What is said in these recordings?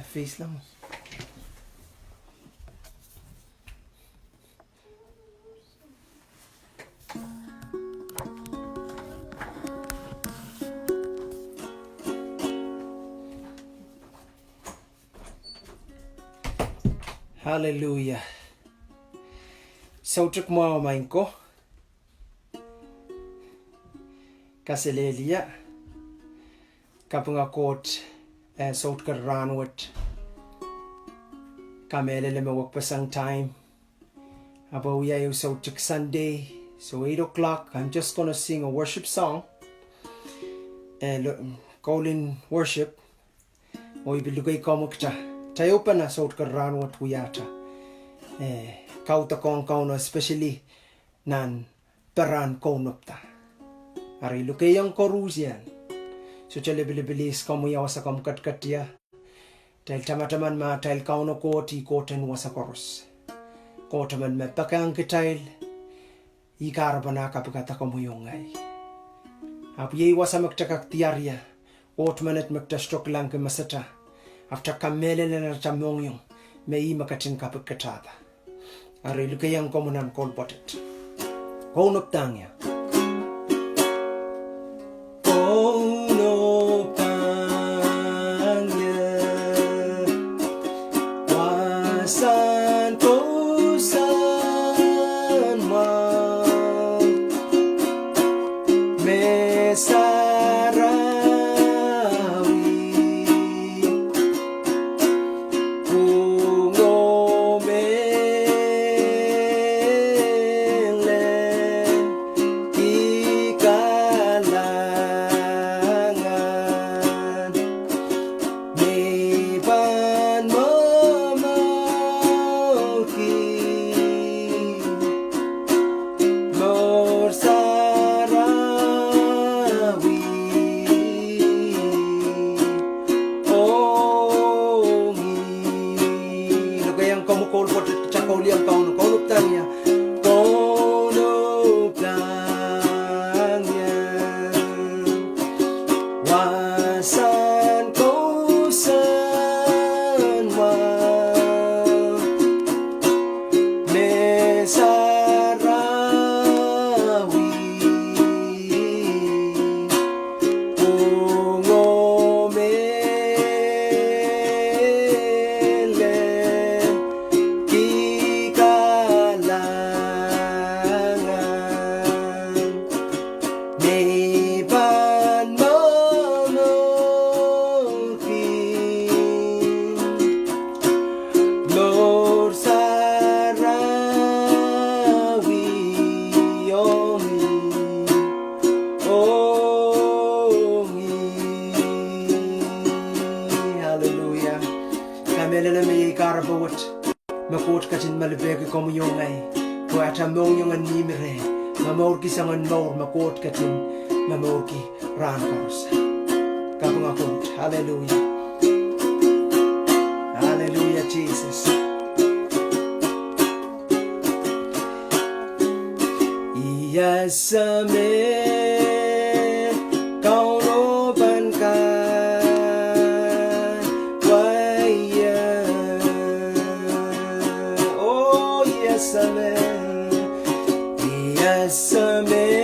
face lang. Hallelujah. Sohte mwohn ko. Kaselelia. Ngenen Koht sohte ranwat. Kamelele me work pasang time. About yayo sohte Sunday. So 8 o'clock, I'm just gonna sing a worship song. And calling worship. Oy bilugay komukta. Tayo pa na sohte ranwat huyata. Kauta kong kauno especially nan peran konopta. Ari lukayang korusian. So chale bilibilis kamu ya wasa kamu katkatia. Tail tamataman ma tail kauno koti koten wasa koros. Kotaman me pakang kitail. Ikarabana kapagata kamu yongay. Apu ye wasa magtakak tiaria. Otmanet magtastok lang ke masata. After kamele na tamyong may makatin kapagkatada. Ari lukayang komunan kolpotet. Konop tangya. Ngenen Katin mour ki ran koros. Ngenen Koht. Hallelujah. Hallelujah, Jesus. Yes, amen. Kauno bankan. Oh, yes, amen. Yes, amen.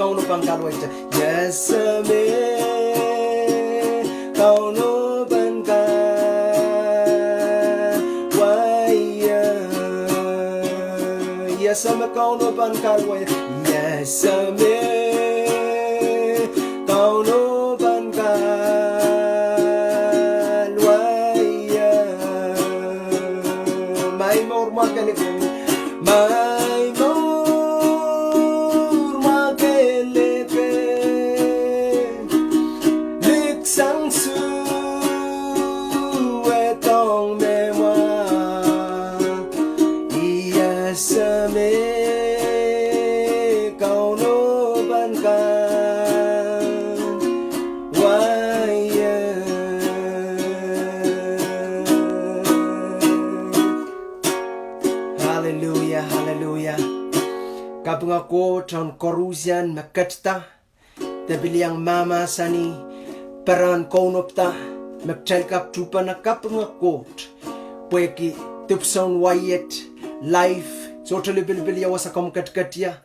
Kauno pangkalwait. Yes, amen. Kauno pangkalwait. Yes, amen. Kauno pangkalwait. Yes, amen. Kauno pangkalwait. My mour my mour. Ngako ton korusian makatsta Tabiliang mama sani Paran konopta Magchalkap tupana kapangakot Pweki tupson wayet Life Sotali bilbilia wasakam katkatia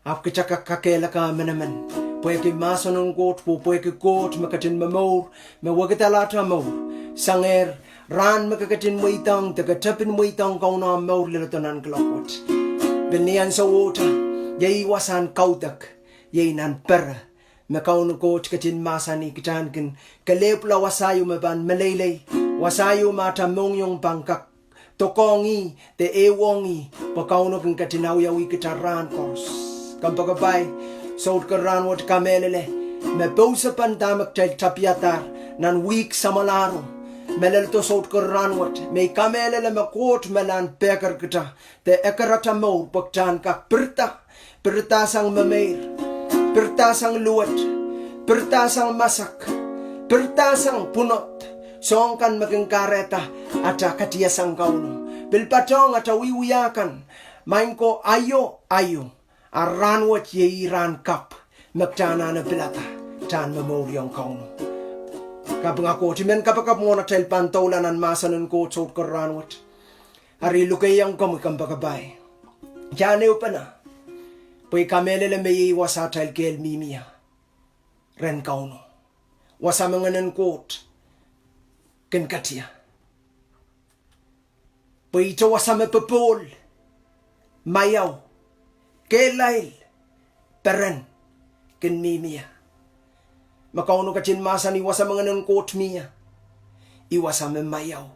Apkichaka kakela ka menaman Pweki mason got Pweki got makatin mour Mwagitalata mour Sanger Ran makakatin waitang Tagatapin waitang kauna mour lilatonan klokot Binian sa water Yay wasan kautak Yay nan pera Makaun got katin masani kitankin Kalepla wasayo maban malele Wasayo mata mongyong bangkak Tokongi te ewongi Pakauno kang katinawiyawi kitaran kors Kampagabay Saud karan wat kamelele Mebausa pandamak tel tapiatar Nan week samalaro Melelto saud karan wat May kamelele makot melan pekar kita Te ekarata mour paktan kak Perta sang mameir Perta sang luat Perta sang masak Perta sang punot Songkan maging kareta Ata katia sang kauno Bilpatong ata wiwiyakan Main ko ayo Aran wat ye ran kap Magtana na bilata Tan memoriang kauno Kapag ako timen kapag muna tel pantolanan masanan ko Sot karan wat Ari lukayang kamukang bagabay Jane upana Pway kamelele may wasa tel kel mimia Ren kauno Wasa Ngenen Koht Ken katia Pway ito wasa mapapol Mayaw Kelail Peren Ken mimia Makauno kachin masa ni wasa Ngenen Koht miya Iwasa mayaw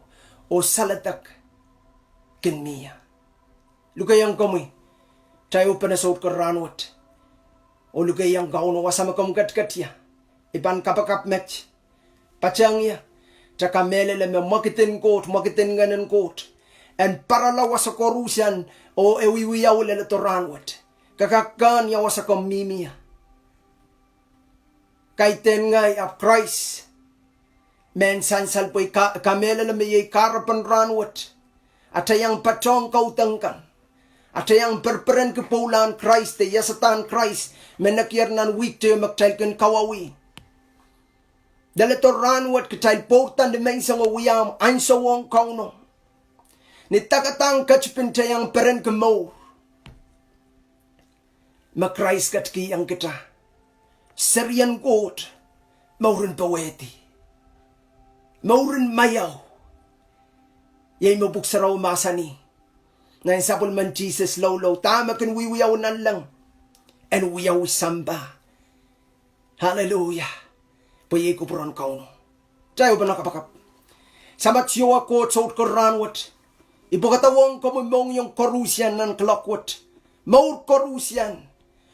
O salatak Ken miya Lukayang kamoy Tayo pa na saot karanwat O lukayang kauno wasa makamgat katia Iban kapakap mech Pachang ya Tsaka melele me makitin Ngenen Koht En paralawa sa korusian O ewiwiyaw lele toranwat Kakakan yawa sa komimiya Kaiten ngay ap Krais Men sansal po'y kamelele me yay karapan ranwat Atayang patong kautangkan Atayang perperen kepulan Krais te yasatan Krais Menakier nan wik te magtailkan kawawi Dalato ranwat kitail portan de may isang uwiyam Ayn sa wong kauno Nitakatang kachpintayang peren ke mour Makrais katkiyang kita Serian kot Mouren paweti Mouren mayaw Yay mabuksaraw masani Ngayon sapul man Jesus lolo Tama kan wiwiyaw nan lang En wiyaw samba Hallelujah Pwede ko puron kauno Tayo ba nakapakap Samat siyo ako Sot karanwat Ipakatawang kamumong yung korusian nan klokwat Mour korusian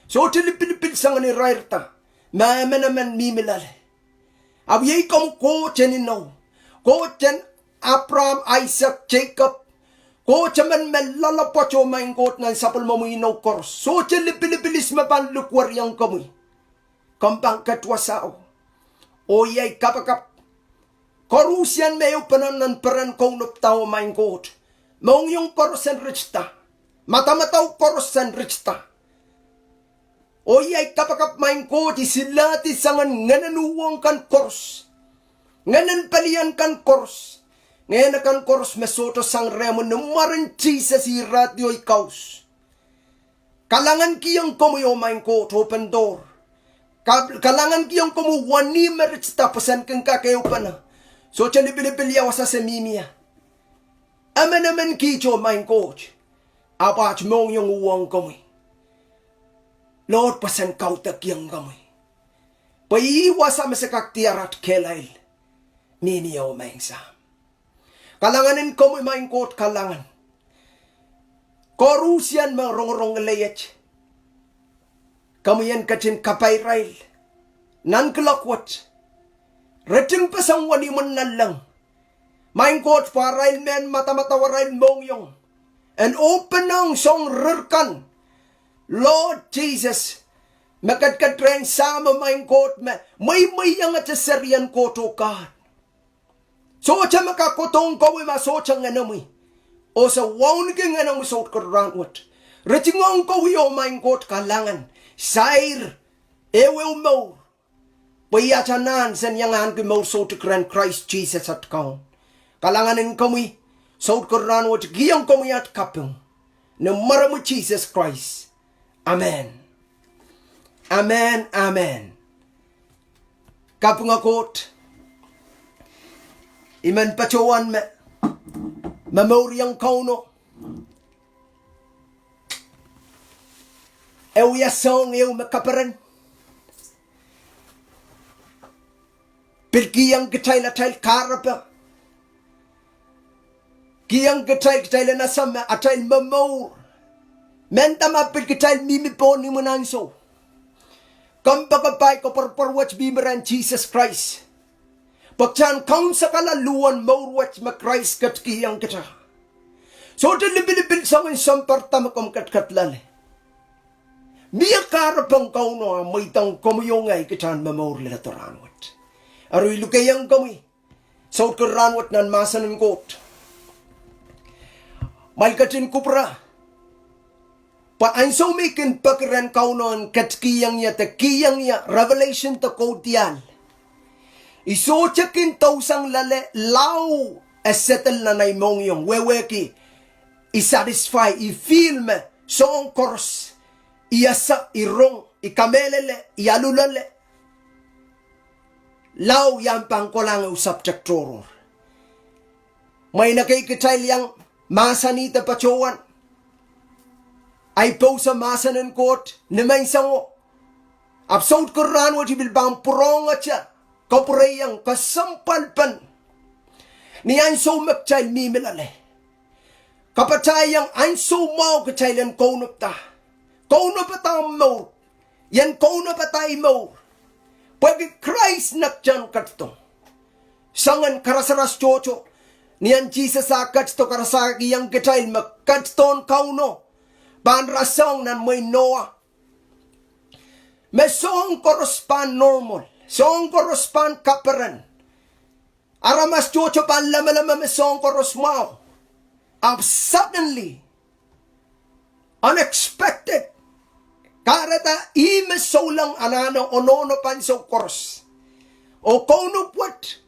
So tilipilipil sa nga ni reirta Naman mimilal Abiyay kam ko tjeninaw Ko tjen Abraham, Isaac, Jacob Ko tjaman melalapot yo main kot nan sapul mamuinaw kors So tilipilipilis mapanlukwar yang kamuy Kampang katwasao O yay kapakap Korusian mayo pananan peran konop tao main kot Maung yung korosan richta Matamataw korosan richta O yay kapakap main kot Isilati sangan ngananuwang kan kors Nganan palian kan kors Ngayon kan kors mesoto sang remo Numaran Jesus irat yo'y kaus Kalangan kiyang kumuyo main kot Open door Kalangan kiyang kumuwani merits tapasan kang kakayo pa na So tiyan ipilipilyaw sa semimia Aman kicho main kot Apat mong yung uwang kami Lord pasan kautak yang kami Paiiwasa masakaktiarat kelail Niniyaw maing sam Kalanganin kami main kot kalangan Korusian mga rong layet Kami yan katin kapayrail Nan kalakwat Reting pasang wani man na lang Main kot parail men matamatawaray mong yung And open ang song rirkan Lord Jesus Makadkadren sama main kot May yang at serian kot o God So cha makakotong kawi masot ang anami O sa wawn king anang masot karanwat Retingong ko wiyo main kot kalangan. Sair. Ewe mour. Payachanan sen yangan ki mour sohte kren Krais Jesus at kaun. Kalanganin kami. Sohte kran wat giyang kami at kapung. No maramu Jesus Christ. Amen. Amen. Amen. Kapung akot. Iman pachowan me. Mamour yang kauno. Ew yasong ew makaparan. Pilkiyang gitail atail karapa. Kiyang gitail nasama atail mamour. Mentama pilkitail mimipo ni munanso. Kampagapay ko parparwats bimeran Jesus Christ. Pagchan kaun sa kalaluan maurwats makrais kat kiyang kita. So dilibilibil sa mga sampartama kom katkatlali. Miya karapang kauno ang may tang kumuyongay kitan mamour lila toranwat. Aroy lukayang kami. Sohte karanwat nan Ngenen Koht. Malkatin kupra. Pa ang so mikin pakiran kauno ang katkiyang niya takiyang niya. Revelation ta kotiyan. Iso tsakin tausang lale lau esettle na naimong yung weweki. I-satisfy, i-feel me. So ang koros. Iyasa, irong, ikamelele, iyalulale. Lau yang pangkolang usap tsaktoro. May nakikitail yang masanita pachowan. Ay po sa Ngenen Koht, namay sango. Absod koran wati bilbang purong at siya. Kapurayang kasampalpan. Niyan so magtail mimilale. Kapatayang an so mau katailan konup ta. Kono pa tayo mour. Yan kono pa tayo mour. Pwede Krais nakjan katto. Sangan karasaras chocho. Niyan Jesus sa katto karasagi yang kitail magkatton kauno. Ban rasehng nan may Noah. May song korospan normal. Song korospan kaparan. Aramas chocho pan lama-lama may song korosmao. Suddenly, unexpected. Karata imesolang anano onono panso koros. O kono puat.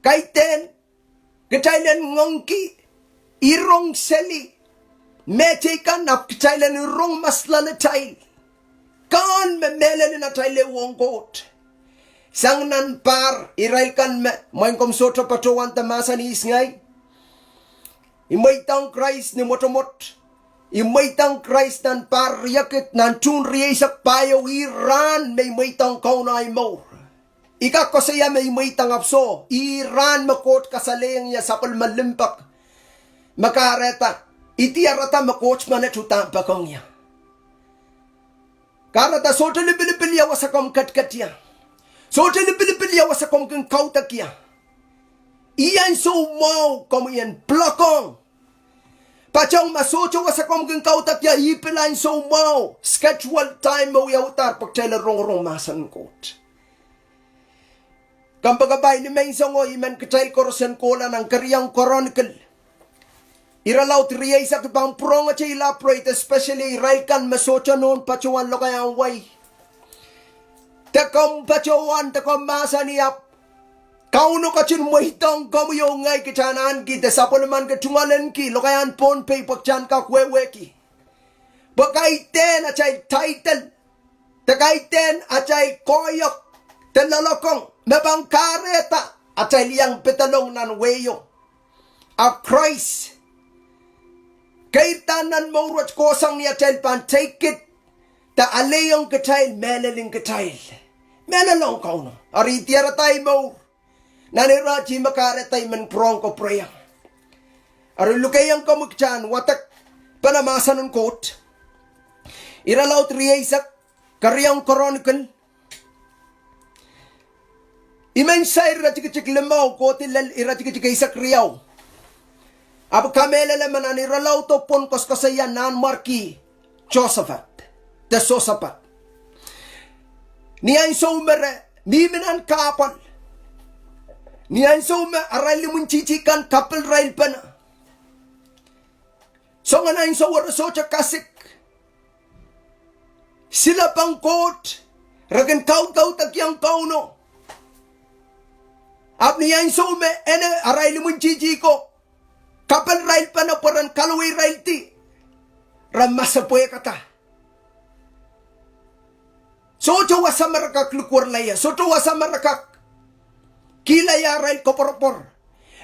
Kaiten. Kitailan ngongki. Irong seli. Metekan ap kitailan irong maslan tail. Kan memelen na taile wongkot. Sang nan par. Irail kan me. Main kom soto patuwan tamasan isngay. Imaitang Krais ni motomot. Imaitang Krais nan paryakit nan tunriyay sak payo Iran may maitang kaunay mour. Ika ko saya may maitang apso. Iran makot kasaleng niya sa palmalimpak. Makareta. Itiarata makots manet hutang pakong niya. Karata sohte libilibilya wasakom katkatya. Sohte libilibilya wasakom keng kautakya. Iyan so mau kom iyan plakong. Pachong masocho wasakom keng kautakya ipilan so mau. Schedule time mo yautar pagtela rong Ngenen Koht. Kampagabay ni Maysongo iman kitail korosen kola ng Karyang Chronicle. Iralaw triyay sa kibang prong at siya ilaprate, especially iraikan masocho noon pachuan lo kayang way. Takong pachuan, takong masaniyap. Kauno ka chin mo hitong kamuyong ngay kitanan ki, desapo naman katungalan ki, lo kayan pon pay pagchan ka kwewe ki. Bakaiten at siya title, takaiten at siya koyok, talalokong, mabangkareta at siya liyang petalong nan weyo. A Krais, kaitanan mour at kosang niya tail pan, take it, ta alayong katail, melaling katail. Melalong kauno, aritiara tayo mour. Naniraji makaretay man prong ko preya. Arulukayang kamukchan watak Ngenen Koht. Iralaw triyaysak Karyang Chronicle. Iman sa iratikik lemaw ko tilal iratikik isak riyaw. Abu kamela laman an iralaw to pon koskasayan nan marki Josaphat. The Sosapat. Niyan somere mimenan kapal. Niyan so arali mun chichikan kapal rail pa na. So nga nain so waraso cha kasik. sila pangkot, ragan kau takyang kauno. Apni yan so me, ene aray limun jiji ko, kapal rail pa na paran kalaway rail ti, ramasapoy kata. Soto wasa marakak lukwar laya, soto wasa marakak, kilaya rail koporpor,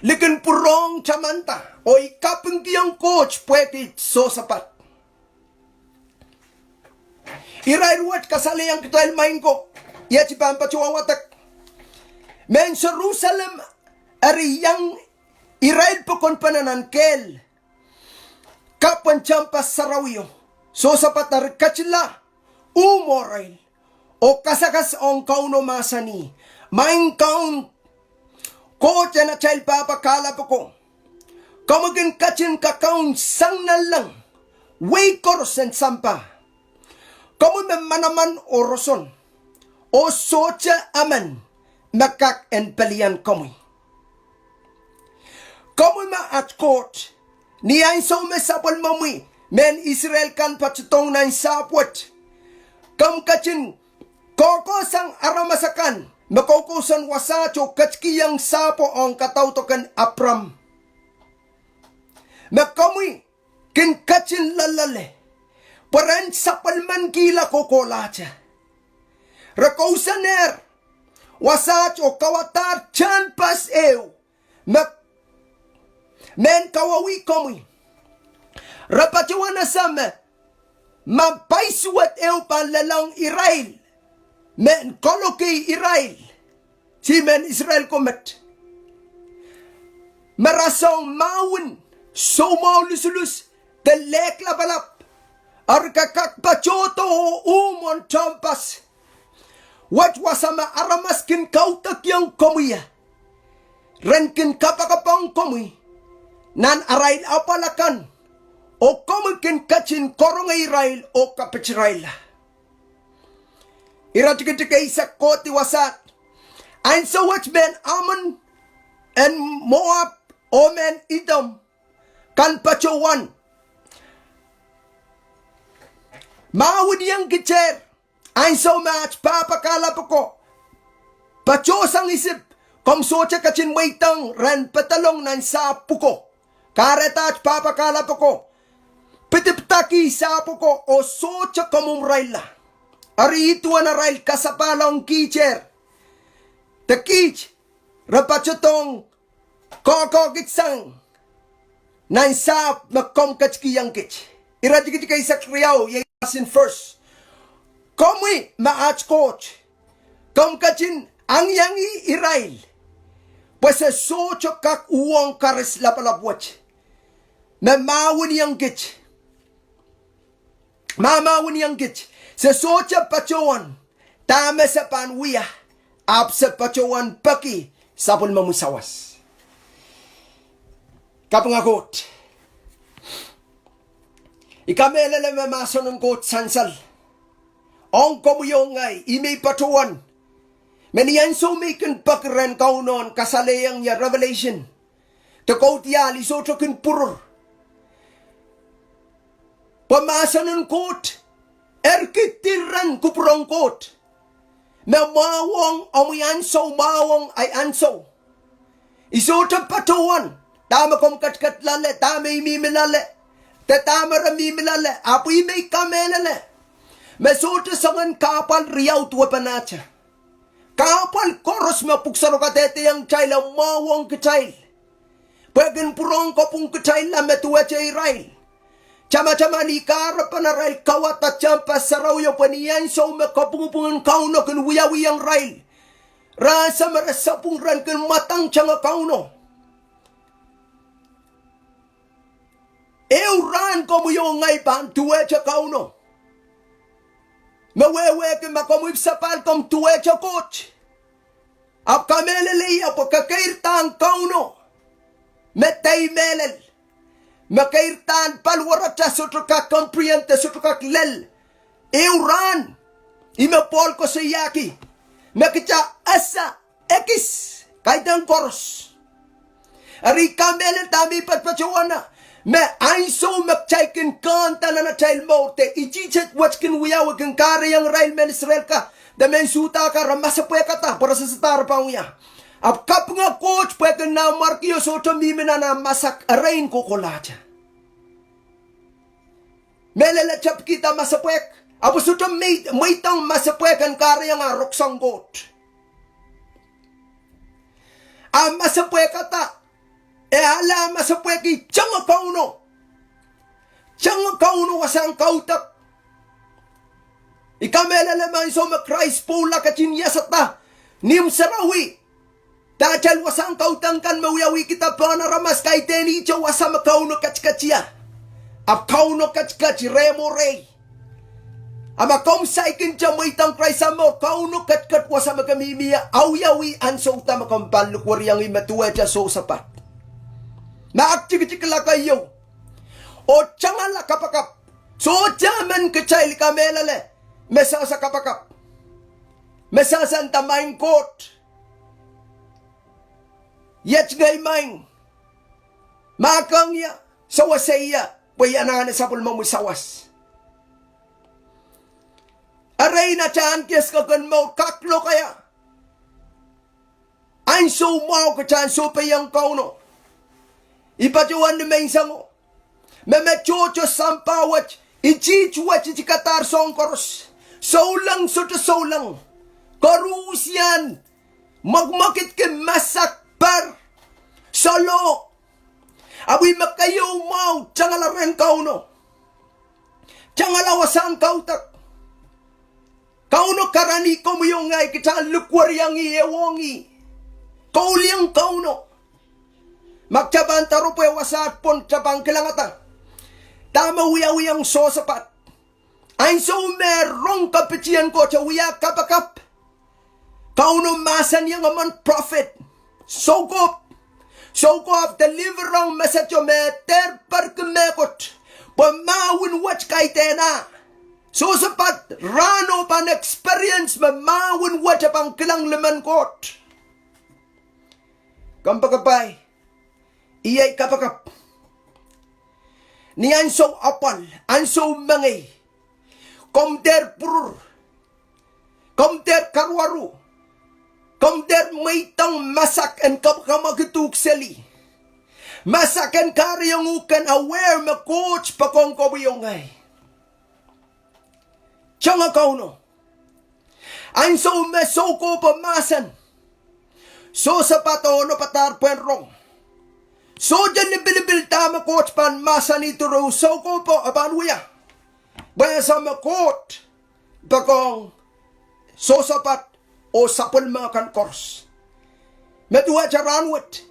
likin purong chamanta, o ikapang kiyang coach, pwede so sapat. Irairuat kasali yang kita main ko. Ya cipam pacuawatak. Men Jerusalem ari yang irail pokon pananan kel. Kapan campas sarawiyo. So sapat ar kacila umorail. O kasakas ong kauno masani. Main kaun ko na child papa kala poko. Kamagin kachin kakaun sang nalang. Way korosen sampa. Kamu memanaman o roson, o sohte aman, makak en pelian kamu. Kamu maat kot, ni ay so mesapal mamui, men Israel kan pacutong na sapwat. Kam kachin, kokosang aramasakan, makokosan wasacho kachkiyang sapo ang katautokan apram. Makamui, kin kachin lalale. Paran sapalman kila kokolacha. Rakausaner. Wasach o kawatar chan pas ew. Men kawawi komi. Rapachawana sama. Mapaisuat ew panlalang Irail. Men koloki Irail. Si men Israel komet. Marasong mawin. So maulisulus. Telek labalap. Arkakak pachoto umon champas. Wat wasama aramaskin kautak yang komuya. Renkin kapakapang komuy. Nan arail apalakan. O komukin kachin korong irail o kapachiraila. Iratikitikay sa koti wasat. And so what's been Ammon and Moab o men Edom. Kan pachowan. Mawid yang kicer, ay so much papakala ko. Pachos ang isip, kom sohte kachin waitang ren patalong nan sa puko. Karetach papakala ko. Pitiptaki sa puko o sohte komum raila. Ari ito na rail kasapalang kicer. Takich, rapachotong kokokitsang nan sa makom kachkiyang kich. Irajikit kay sa kriyaw, Mahsen first. Komwi maach coach. Kom kachin ang yangi irail. Pues so chokak uwang kares lapalapwach. Mamawin yang gich. Mamawin yang gich. Sa socha pachowan. Tame sa panwiya. Ap sa pachowan paki. Sapul mamusawas. Kapangakot. Ikamela na mamason ng kot sansal. Ong komuyong ngay, imay patuan. Maniyan so makin pakren kaunon kasalayang niya revelation. Takot yali so tokin purur. Pamason ng kot, erkitiran kupurong kot. Mamawang amuyan so mawang ay anso. Isotang patuan, tama kong katkat lale, tama imimilale. Tetama rami milale, apoy may kamenale. Mesote sangan kapal riyaw tuwa panacha. Kapal koros mapuksaro katete yang chayla mawang kachayl. Pwagin purong kopong kachayl la metuwa chay rail. Chama-chama ni kara panarail kawat at champas saraw yung paniyan so makapungupungan kauno kan wiyawiyang rail. Rasa marasapong ran kan matang tiyang kauno. Euran como yo ngay pan tuwe cha kauno. Mawewe ke makomwip sapal kom tuwe cha coach. Ap kamelele ap kakairtan kauno. Metay melel. Makairtan palwarata sutukak kompriente sutukak lel. Euran. Imapol ko sa yaki. Makita asa ekis. Kaitang koros. Ari kamelel tami patpachawana. Me ainso magchaikin kanta na child mote. Ichichet watchkin wiyaw kin kare yang rail men Israel ka. Da men suta ka ramasa pwe kata para sa satar pa uya. Ap kap nga coach pwe kin na markiyo soto mimina na masak rehn ko kolacha. Melele chap kita masapwek. Apo soto maitang masapwek ang kare yang roksang got. Ang masapwek kata. Ala masapweki changa kauno wasang kautak ikamela lemang so Krais pula kachin yasata nim sarawi dachal wasang kautang kan mawiyawi kita panaramas kay teni cho wasam kauno kachkachia ap kauno kachkach reirei ama kom saikin cha moitang Krais amo kauno kachkat wasam kamimia awyawi anso utama kampal lukwariang imatuwa cha so sapat na aktik keieu o changala kapakap so jaman kecil kamelale mesasa kapakap mesasa Ngenen Koht yet gay main makang ya sawasaya bayanan sa pulmong sawas aray na chan kes kagan mo kaklo kaya an so mau ka chan so payang kauno ipajuan ni mensango memechocho sampawat ichichuat ichikatar songkoros saulang soto saulang karusian magmakit ke masak par solo awi makayo mau changala ren kauno changala wasang kautak kauno karani komuyongay kita lukwar yang iewongi kauliang kauno magcaban tarupo wasat pon cabang kilangata. Tama uyang so sapat. Ay so merong kapitian ko cha uya kapakap. Kauno Mahsen yang aman prophet. Sokop deliver ang message o meter parkemekot. Pamawin watch kay tena. So sapat rano pan experience mamawin watch apang kilang Ngenen Koht. Kampagapay. Iyay kapakap. Ni anso apal, anso mangay. Komder purur. Komder karwaru. Komder maitang masak and kapakamagituk seli. Masak and karyang ukan aware ma coach pakong kobiyongay. Changa kauno. Anso mesoko pa Mahsen. So sapato no patar penrong. So dyan ni bilibil tama coach pan Mahsen ito ro so ko po apan uya. Baya sa makot bakong so sapat o sapul mga kankors. Metuwa charanwit.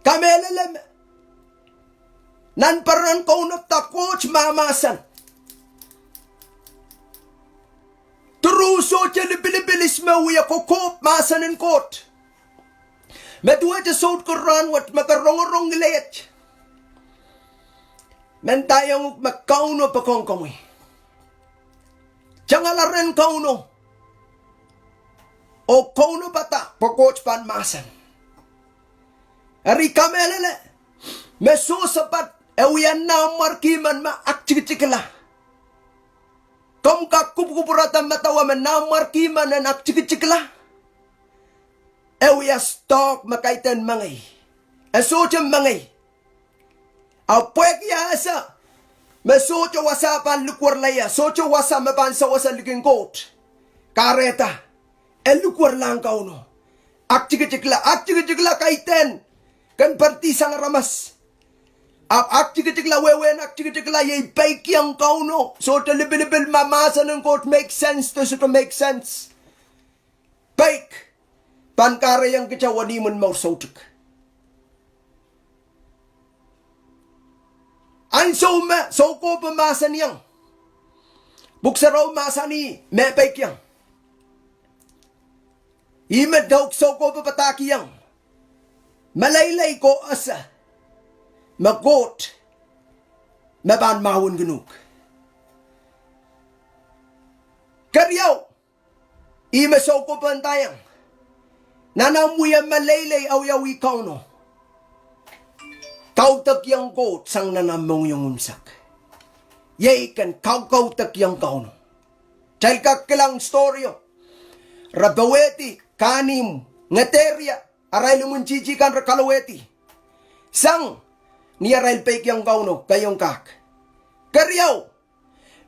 Kamelelem. Nanparan ko ta coach Mahsen. Turu so dyan ni bilibilis mawuya ko kop Ngenen Koht. Metuwa sa sohte koran wat makarong-rong gilayat. Men tayong magkauno pa kong kamoy. Tiyangala rin kauno. O kauno bata pa coach pan Mahsen. Ari kamelele. Meso sapat ewiyan na markiman maaktiktikala. Kom kakupupuratan matawa man na markiman na aktiktikala. Ewiya stok makaitan mangay. Asotya mangay. Apwek ya asa. Masotya wasa pan lukwar laya. Sotya wasa mabansa wasa Ngenen Koht. Kareta. Lukwar lang kauno. Aktiktikla kaitan. Kan parti sang ramas. Aktiktikla wewen aktiktikla yay baik yang kauno. So to libil Ngenen Koht make sense to make sense. Baik. Pankara yang kecawaniman mour sohte. Anso me soko pa Mahsen yang. Buksaraw Mahseni me baik yang. Imed daw soko pa pataki yang. Malaylay ko asa. Magot. Maban mwohn genug. Karyaw. Ime soko pa antayang. Nanamuya malaylay awyawi kauno. kautak yang kot sang nanamong yung umsak. Yay kan kautak yang kauno. Dahil kakilang storyo. Rabaweti, kanim, ngateria, aray lumunchichikan rakalaweti. Sang, niyaray pek yang kauno, kayong kak. Karyaw,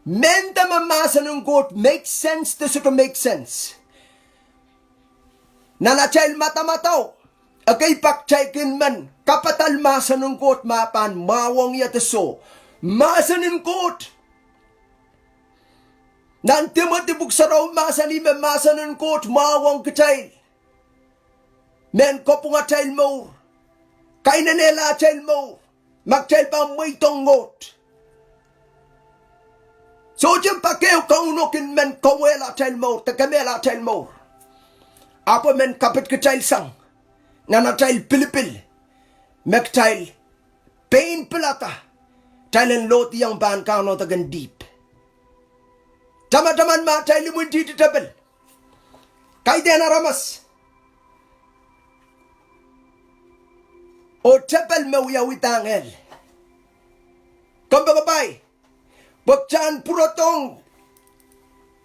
menta mamasa ng kot, make sense to make sense. Nanachayl mata-mataw, agay pakchaykin man, kapatal masa ng kot, mapan, mawang yataso, masa ng kot. Nanti matibuk saraw masa ni masa ng kot, mawang kachayl. Men ko punga chayl mour, kay nanela chayl mour, magchayl pa may tongot. So dyan pa kayo kaunokin men kawela chayl mour, tagamela chayl mour. Apo men kapit kachayl sang, nanachayl pilipil, magchayl pain pilata, chayl loti yang ban kauno tagan deep. Tama-taman ma chayl limun dito tabel, kay dena ramas. O tabel mawiyawitangel. Kambagabay, bakchan purotong,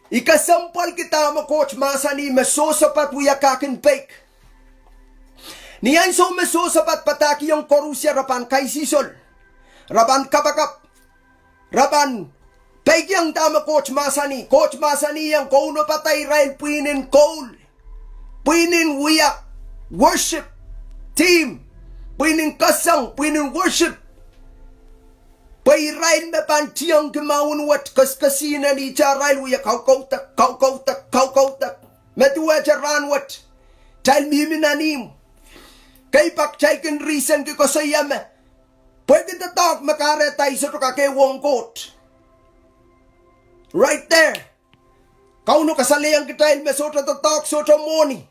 ikasampal kita mo coach masani masosapat wiyakakin pek. Niyan so masosapat pataki yung korusya rapan kay sisol. Rapan kapakap. Rapan pek yung tama coach masani. Coach masani yung kauno patay rail puinin coal. Puinin wiyak. Worship. Team. Puinin kasang. Puinin worship. Pairain me pan tiyang kemawon wat kaskasina ni charail wiya kautak. Metuwa charan wat. Tal miminanim. Kay pakchaykin reason ki kosayame. Pwede tatak makaretay sa tukakewong kot. Right there. Kauno kasaliyang kitayl me sohte tatak sohte moni.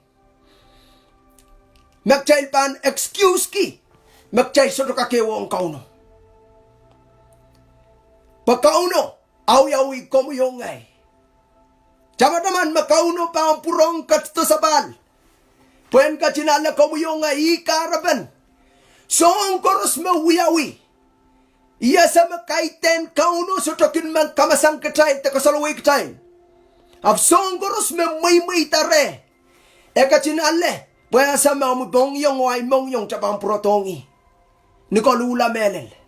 Magchayl pan excuse ki. Magchayl sa tukakewong kauno. Pagkauno, awi-awi komuyong ay. Tama naman, makauno pa ang purong katito sa bal. Puen ka chinala komuyong ay ikaraban. So ang koros mawiyawi. Iya sa makaiten kauno so tokin man kamasang katay, takasalaway katay. Av so ang koros may tare. Eka chinale, puen sa mamubong yung ay mong yung chapang purotongi. Nikolula melel.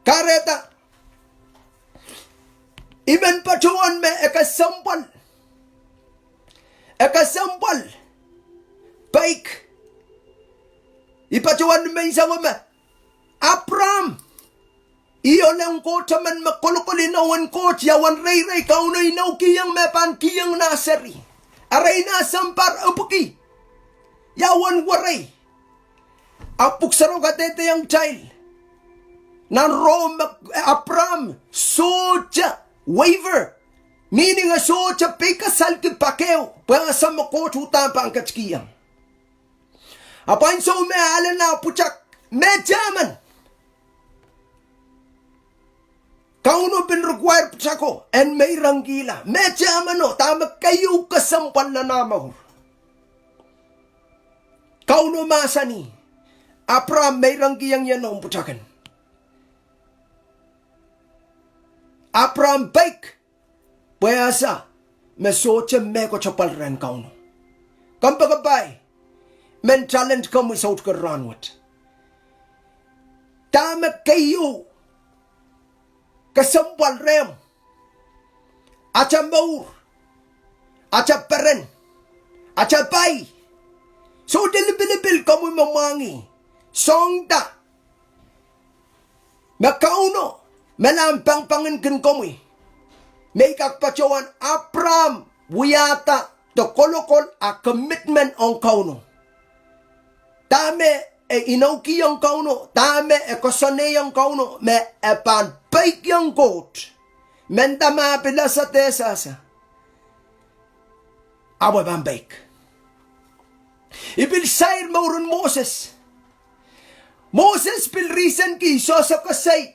Kareta, iban pacuan me ekasampal, baik, ipacuan me isama me, Abram, iyon ang kota man makulukulinawan kot, yawan reirei kauno inaw kiyang mepan kiyang nasari, aray nasampar apuki, yawan warei, apuk saro katete yang child, nan Rome Abram soja waiver meaning a soja pekasal ki pakeo pa sa makot hutan pa ang katskiyang apan so me ala na puchak me jaman kauno bin require puchako and may ranggila me jaman no tama kayo kasampal na namaw kauno masani Abram may ranggiyang yan no puchakan Abram baik, puasa, mesoche meko chapal ren kauno. Kampagabay, men challenge kamu saut ke ranwat. Tama keieu, kasambal rem, acha mour, acha peren, acha bay. So dilibil kamu mamangi, songda, makauno. Melampang panginkin komi. May kakpachawan Abram wiyata to kolokol a commitment on kauno. Tame e inauki yang kauno. Tame e kosane yang kauno. Me e pan paik yang kot. Menta mapila sa tesasa. Awa ban baik. Ibil sair maurun Moses. Moses bil reason ki sosa kasay.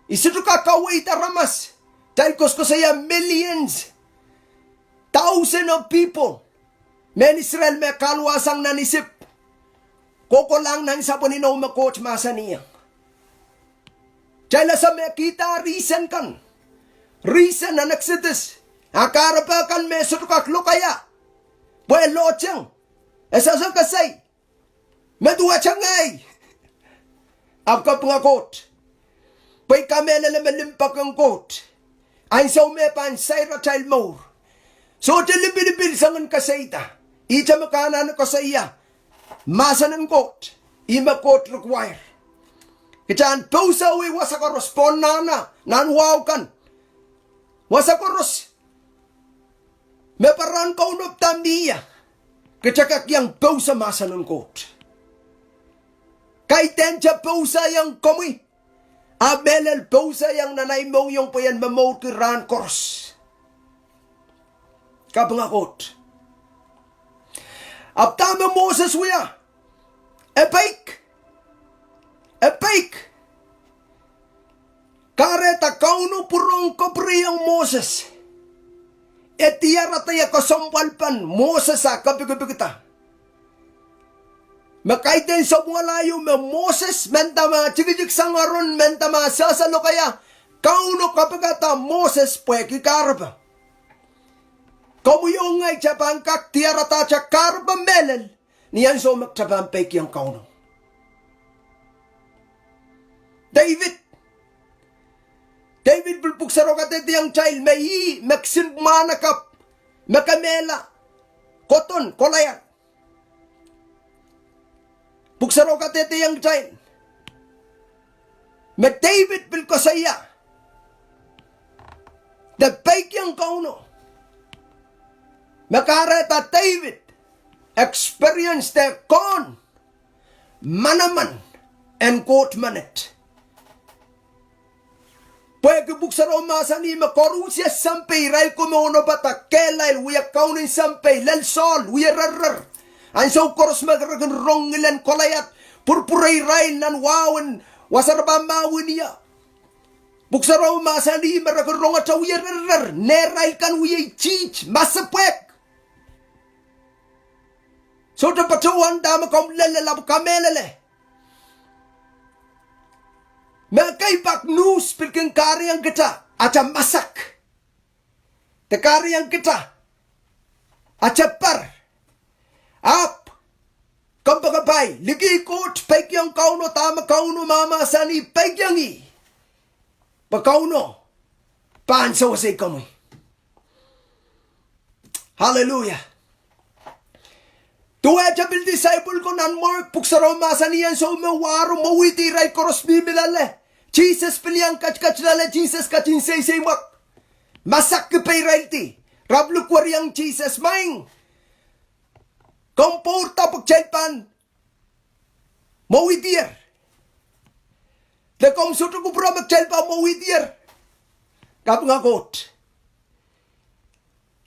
Isuto kakaway taramas. Dahil ko saya millions, thousands of people. Men Israel may kalwasang nanisip. Koko lang nang sa paninaw Dahkot Mahseno. Jala sa me kita reason kan. Reason na Sises. Akarapa kan me sutukak lokaya. Boy lochang. Esa sa kasay. Medua changay. Abka pangakot. Boy kamela na melimpak ang kot. Ay sa me pan sayra child mour. So tilibil sangan kasayta. Ita makanan kasaya. Ngenen Koht. Ima kot require. Kitaan pausawi wasakaros pon nana. Nanwaw kan. Wasakaros. Me paran kaunop tambiya. Kecakak yang pausa Ngenen Koht. Kaiten cha pausa yang komi. Abelel pausa yang nanay mo yung payan mwohn kiran koros. Kapangakot. Abtama Moses wiya. Epaik. Kareta kauno purong kopri ang Moses. Etiara tayo kasampalpan Moses sa kapigupigita. Makaiten sa mga layo me Moses mentama chigijik sangaron mentama sasalo kaya kauno kapigata Moses pweki karba. Kamuyong ay chapangkak tiara ta chakarba melel. Niyan so magtabampek yung kauno. David bulpuksaro katete yung child may maksin manakap makamela koton kolayan. Puksaro katete yung child. May David bulkasaya. Dapek yung kauno. Makareta David experience the con manaman and quote manet. Pwede buksaro masani makorusya sampay ray kumono bata kelail wiya kaunin sampay lel sol wiya rarar. Ang so koros magragan rongilan kolayat purpuray ray nan wawan wasarba mawin niya. Buksaro masani maragan rongat sa wiya rarar neray kan wiya chich masapwek. So the patuan dama kom lelalab kamelele. Melkahka news pilking karyang kita aca masak. Te karyang kita aca par. Up. Kampagabay. Likou pekyang kauno tama kauno mama sani pekyang i. Pakauno. Pahn sa wasay kamoy. Hallelujah. Tuwa jabil disciple ko nan Mark puksaro masaniyan so mewaro mawiti ray koros bibilale. Jesus pilyang kachkachlale Jesus kachinsay mak. Masak ke payralti. Rablu kwaryang Jesus maing. Komporta pagchelpan. Mawitir. De kom suto ko pra magchelpan mawitir. Kapangakot.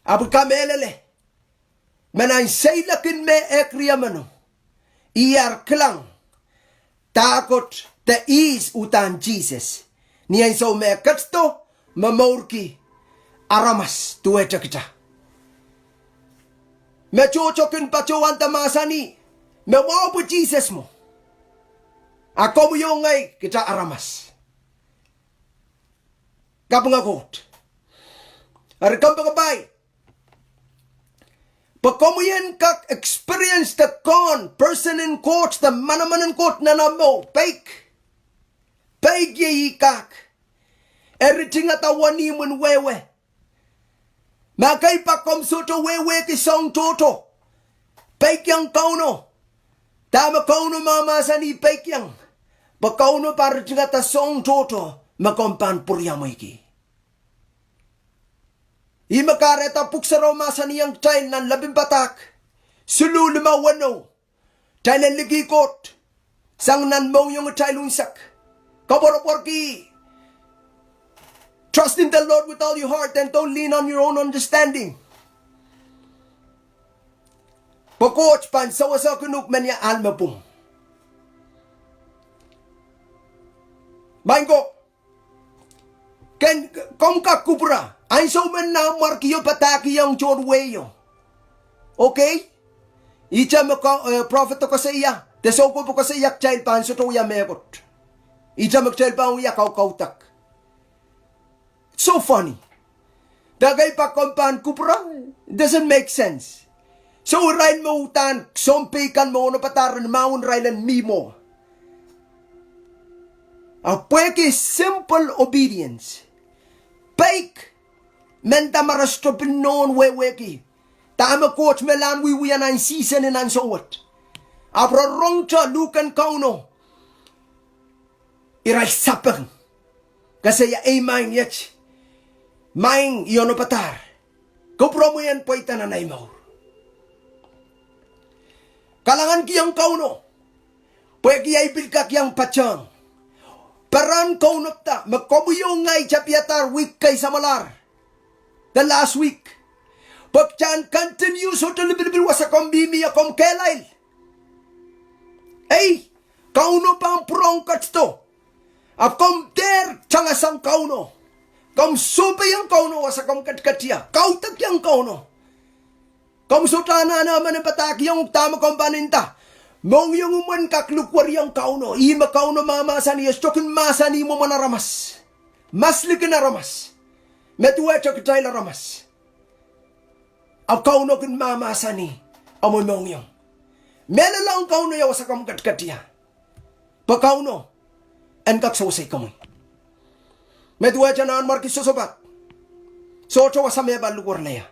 Abu kamelele. Menan seilakin me ekriamano. Iyar klang. Takot te is utan Jesus. Niyan so me katsto mamourki aramas tuwecha kita. Me chochokin pachowan tamasani. Me wapo Jesus mo. Ako mo yung ngay kita aramas. Kapangakot. Arikam pagabay. Pagkamuyan kak experience the con person in court the Ngenen Koht na namo fake ye kak everything at awani mun wewe makay pakom soto wewe ki song toto fake yang kauno tama kauno mama sani fake yang pakauno parjing at song toto makompan puryamo iki. Imakareta puksaro masaniyang child ng Lepinpadahk. Sulu limawano. Child ng Likou. Sang nanpwungen yung child unsak. Kaboroporki. Trust in the Lord with all your heart and don't lean on your own understanding. Pakoch pan sawasa kunuk manya almapung. Mango. Ken kongka kubra. Ay so man na markiyo pataki yung chorweyo. Okay? Icha mo prophet ko sa iya. Te so ko po kasi yak child pan so to ya mekot. Ita mag-child pan uya kautak. So funny. Dagay pa kompan kupra. Doesn't make sense. So rain mo utan, sompi kan mo no pataran maun railan mimo. Apweke simple obedience. Bake. Menta marasto pinon weweki. Tama coach melan wiwian ang season and ang sowat. Apro rongcha lukan kauno. Iray sapang. Kasi ya maing yach. Maing yono patar. Kupro mo yan po itananay mour. Kalangan kiyang kauno. Pwede ay bilka kiyang pachang. Paran kaunop ta. Magkabuyong ngay chapiatar week kay samalar. The last week. Pagchan continue so talibil wasa kombimi akom kelail. Ay, kauno pa ang prong katsto. Akom der changasang kauno. Kam sobe yang kauno wasa kom katkatia. Kautak yang kauno. Kam sutana naman ang pataki yung tama kom paninta. Mong yung uman kaklukwar yung kauno. Ima kauno mamasa niya. Stokin masa ni mo manaramas. Masli ka naramas. Metuwa chok tayo naramas. Ang kauno kin mamasa ni. Amoy mong yung. Mela lang kauno yaw sa kam katkatiya. Pakauno. Ang kaksosay kamoy. Metuwa dyan na markis sosobat. So chowa sa meba lukwar leya.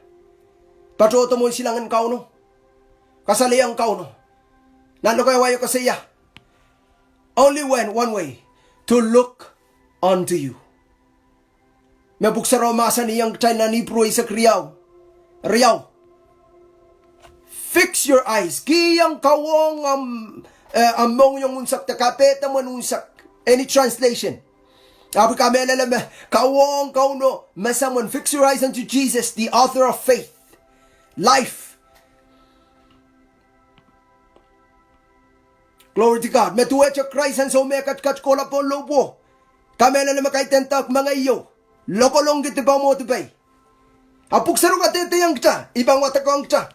Patroto mo silangan kauno. Kasali ang kauno. Nando kayo wayo kasi ya. Only when, one way, to look unto you. Mebuksaraw masa niyang tayo na niproy sa kriyaw. Riyaw. Fix your eyes. Kiyang kawong among yung unsak. Takapeta mo unsak. Any translation. Abu kamela lama. Kawong kauno. Masamon. Fix your eyes unto Jesus, the author of faith. Life. Glory to God. Metuwa siya Krais and so mekat kola po lobo. Kamela lama kay tentak mga iyo. Lokolong kita ba mo tibay. Apuk seru kate yang kita. Ibang watakong kita.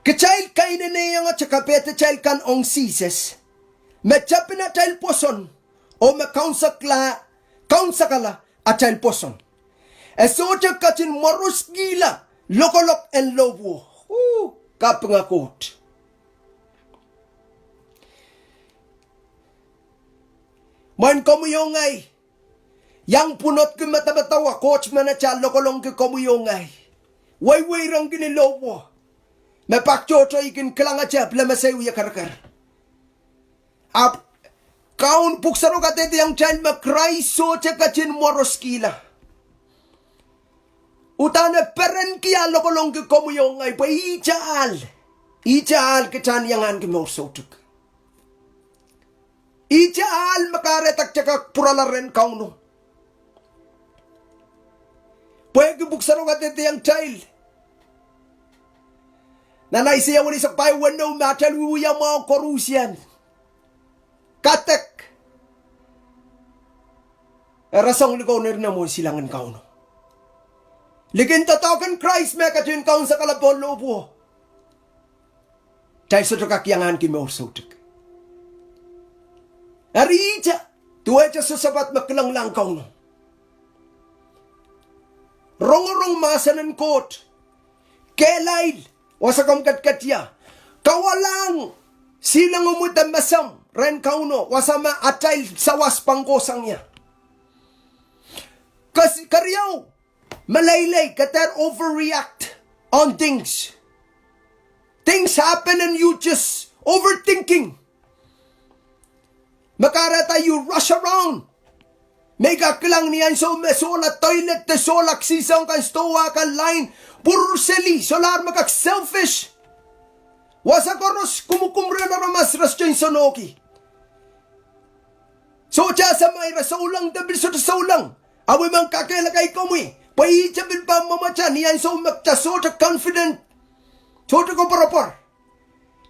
Kecail kainin na yung at kapete chail kan ong Sises. Mechapin na chail poson. O mekaunsakala at chail poson. Esote kachin marus gila. Lokolok en lobo. Kapangakot. Man kamuyongay. Yang punot ko matabatawa. Coach man na siya. Lokolong ko kamuyongay. Way rang ginilobo. Mapakchocho ikin kalanga siya. Blamasay uya karakar. Kaun puksaro katete yang child makrais so siya kachin moroskila. Utana peren kiya lokolong ko kamuyongay. Pa ichaal. Ichaal kachan yangan kimorsotuk. Ichaal makaretak tsaka puralaren kauno. Pwede buksaro katete yang child. Nanay siya wali sa paiwan na umachal wiwuya mga korusyan. Katek. Rasong likaw na rin na mo silangan kauno. Ligin tatawakan Krais mekachin kaun sa kalapon lobo. Dahil sa kakyangan kimorsotuk. Arija, tuwa siya sa sabat makilang lang kauno. Rongorong Ngenen Koht. Kelail. Wasakam katkatya. Kawalang. Silang umutan masam. Rehn kauno. Wasama atail sawas pangkosang niya. Kasi karyaw. Malaylay. Katar overreact on things. Things happen and you just overthinking. Makarata you rush around. May kaklang niyan so mesola toilet te solak sisang kan stowa kan line. Purseli solar makak selfish. Wasa koros kumukumre na ramas rasyon sonoki. So cha sa may rasaulang dabil so saulang. Awi mang kakelagay komi. Pai chabil pa mamacha niyan so makcha so confident. So ko parapar.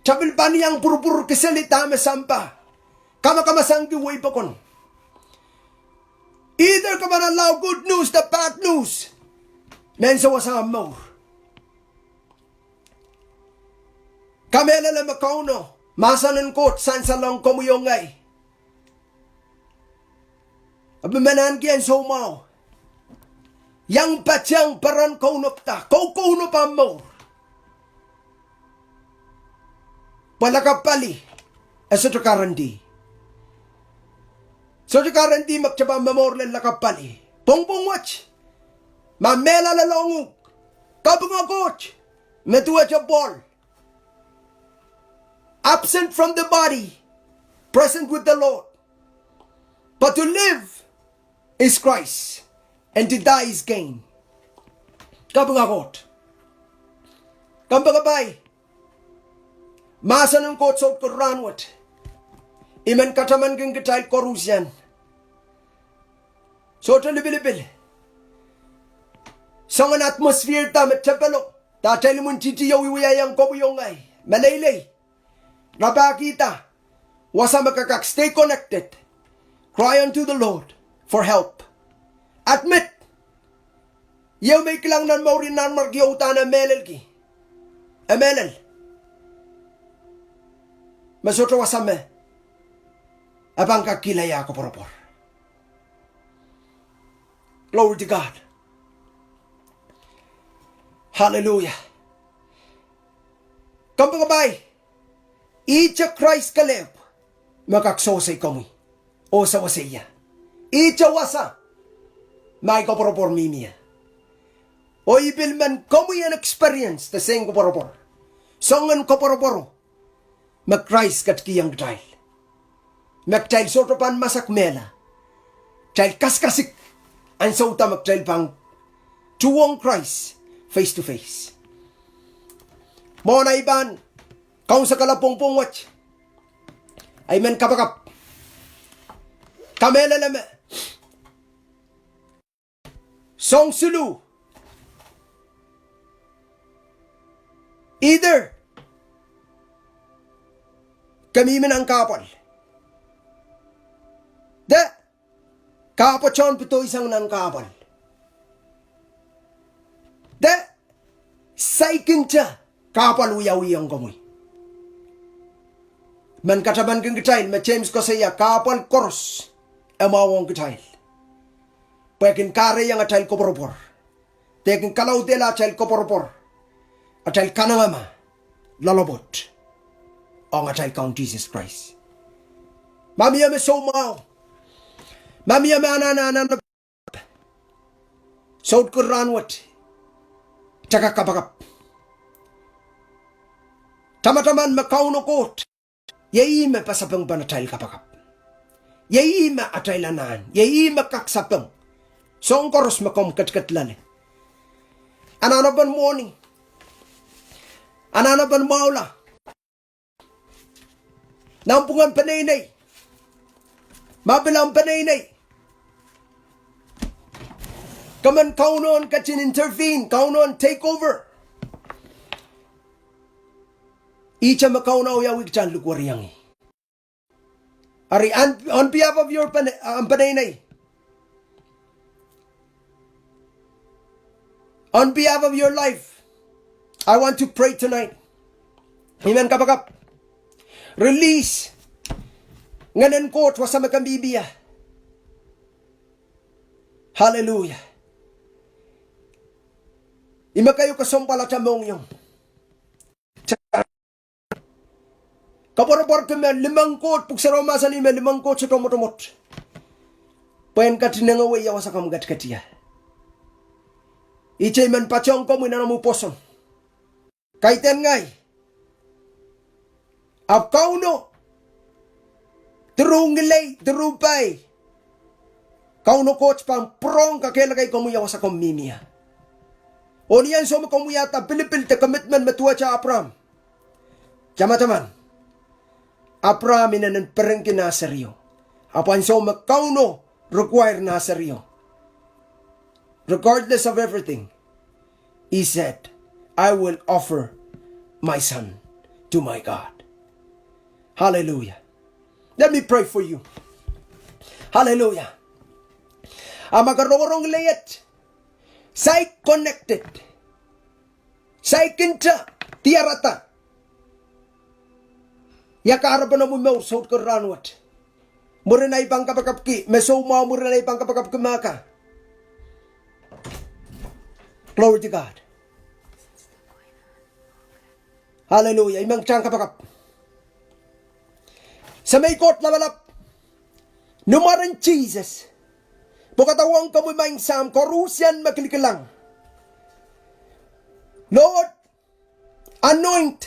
Chabil pa niyang purpur kiselita me sampa. Kama-kamasang giway pa kon. Either ka man allow good news, the bad news. Men sa wasang mour. Kamelele makauno. Ngenen Koht san salong komuyongay. Abimanan kian somao. Yang pachang paran kaunop ta. Kaunop ang mour. Palakapali. Asoto karandi. Soto karandi magtsaba mamor lang lakapali. Pongpong watch. Mamela lalongug. Kabunga coach. Metuwa cha ball. Absent from the body. Present with the Lord. But to live is Christ. And to die is gain. Kabunga court. Kambagabay. Mahsen Koht sohte koranwat. Iman kataman keng ketail korusyan. Sohte libil. Sangan atmosphere ta metapelo. Tatay limun titiyaw iwayayang komuyongay. Malaylay. Nabakita. Wasa makakak. Stay connected. Cry unto the Lord for help. Admit. Yaw may kilang nan maurin nan margyaw ta na melel ki. Melel. Masoto wasame. Abang kakilaya ko poropor. Glory to God. Hallelujah. Kampagabay. Icha Christ kalep. Makaksosay kami. O sa wasaya. Icha wasa. May kaporopor mimiya. O ibilman kami an experience. Taseng kaporopor. Songan kaporoporo. Mag-Krais kat kiyang dahil. Mag-dahil soto pan masakmela. Dahil kaskasik. Ang sauta mag-dahil pang tuwong Krais face to face. Mo na iban. Kaung sa kalapong watch. Ay men kapakap. Kamela lame. Song sulu. Either kami man ang kapal. Kapachon pito isang nan kapal. Saikin siya. Kapal uyaw-uyang kamoy. Man kataban kang kitail, ma James ko saya, kapal koros. Amawang kitail. Pwede kare yang atail ko poropor. Tekin kalaw dela atail ko poropor. Atail kanangama. Lalobot. Ang atail kang Jesus Christ. Mamiya me somaw. Mamiya me anananan. Sohte koranwat. Tsaka kabakap. Tamataman makauno Koht. Yaima pasapang panatail kabakap. Yaima atailanan. Yaima kaksapang. Song koros makom katkatlane. Ananaban morning. Ananaban maula. Nanpwungen panaynay. Mabilang panaynay. Kaman kaunon kachin intervene. Kaunon take over. Icha makaunaw yawig chan lukwariyangi. Ari, on behalf of your panaynay. On behalf of your life. I want to pray tonight. Amen kapakap. Release. Ngenen Koht wasa makambibiya. Hallelujah. Ima kayo kasompalata mong yung. Kaporapor kami 5 Koht. Pugsaroma sa 5 Koht sa tomotomot. Payan katinangaway yawa sa kamgat-katiya. Ichay man pachong ko muna namuposon. Kaiten ngay. Kauno. Terungilay, terupay. Kauno Koht pang prong kakilagay kumuyawa sa komimiya. O niyan so makumuyata pilipil te commitment matuwa cha Abram. Chama-taman. Abram inanan perengkin na seryo. Apan so makauno require na seryo. Regardless of everything, he said, I will offer my son to my God. Hallelujah. Let me pray for you. Hallelujah. Amakarorong layat. Say connected. Say kinta. Tiarata. Yakarabana mo mour sohte ka ranwat. Murenay bang kapakapki. Meso mo murenay bang kapakapki maka. Glory to God. Hallelujah. Imang tiyang kapakap. Sa may kot labalap. Numaran Jesus. Pagkatawang kamoy maing sam. Korusyan makilikalang. Lord, anoint.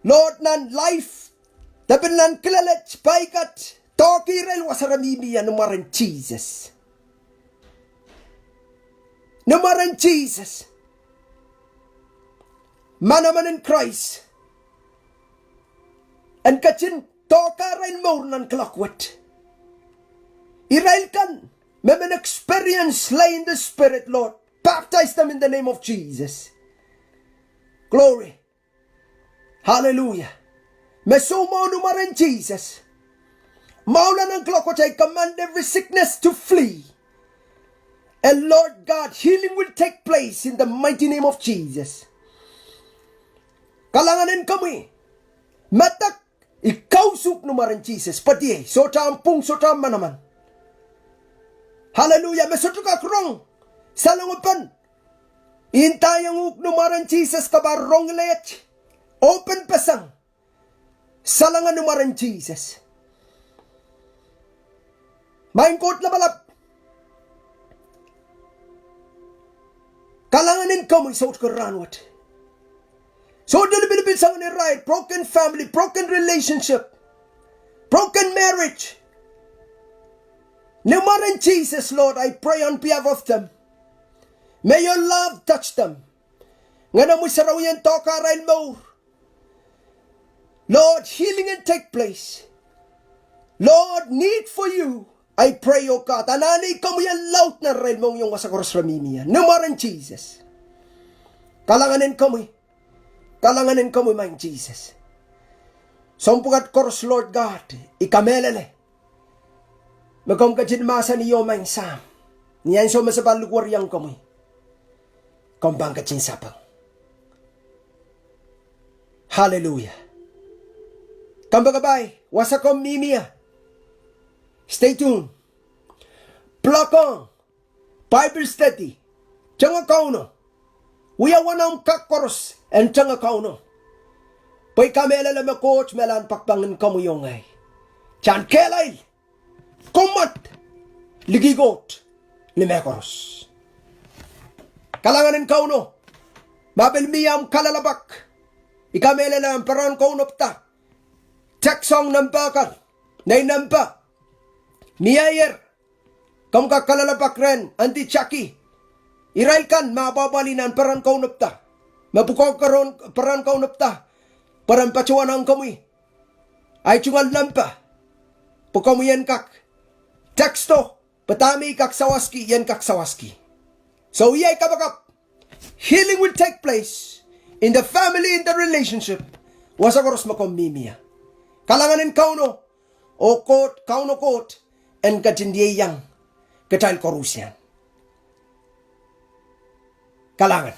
Lord, nan life. Tapin nan kilalet. Paikat. Tokirel wasaramimiya. Numaran Jesus. Numaran Jesus. Manamanin Krais. An kachin toka rail mour nan klakwat. Irail kan. Memen experience lay in the Spirit, Lord. Baptize them in the name of Jesus. Glory. Hallelujah. Mesumo numaran Jesus. Maulan ng klakwat, I command every sickness to flee. And Lord God, healing will take place in the mighty name of Jesus. Kalanganin kami. Matak. Ikaw suk numaran Jesus. Pati sota ampung sota manaman. Hallelujah. Mesotukak rong. Salangupan. Intayang uk numaran Jesus kabarong let. Open pasang. Salangan numaran Jesus. Main kot labalap. Kalanganin kami sohte ka ranwat. So the Philippines sang ni right, broken family, broken relationship, broken marriage. Numaran Jesus, Lord, I pray on behalf of them. May your love touch them. Nga mo saraw yan toka rail mour. Lord, healing and take place. Lord, need for you. I pray, O God, anani ka mo yan laut na rail mong yung wasakoros ramimiya. Numaran Jesus. Kalanganin ka mo. Kalanganin ka mo mang Jesus. Sompugat koros, Lord God, ikamelele. Magkong kajin masa niyo mang sam. Niyan so masabalugwar yang kamoy. Kumbang kajin sapang. Hallelujah. Kambagabay, wasakom mimiya. Stay tuned. Plakong. Bible study. Tiyang kauno. Uyawanang kakoros. And tiyang kauno. Pay kamela lama coach melan pakbangan kamuyongay. Tiyan kelay. Kumat. Ligigot. Limekoros. Kalanganin kauno. Mabilmiyam kalalabak. Ikamela lang parang kaunopta. Teksong nampakan. Nay nampa. Miyayer. Kam ka kalalabak ren. Anti chaki. Irail kan mababalinan parang kaunopta. Mabukaw karon parang kaunopta. Parang pacuan ang kamoy. Ay chungal lampa. Pukamuyan kak. Teksto. Patami kak sawaski. Yan kak sawaski. So yay kabakap. Healing will take place in the family, in the relationship. Wasagoros makomimiya. Kalanganin kauno. O kot, kauno kot. And katindiyang. Katal korusyan. Kalangan.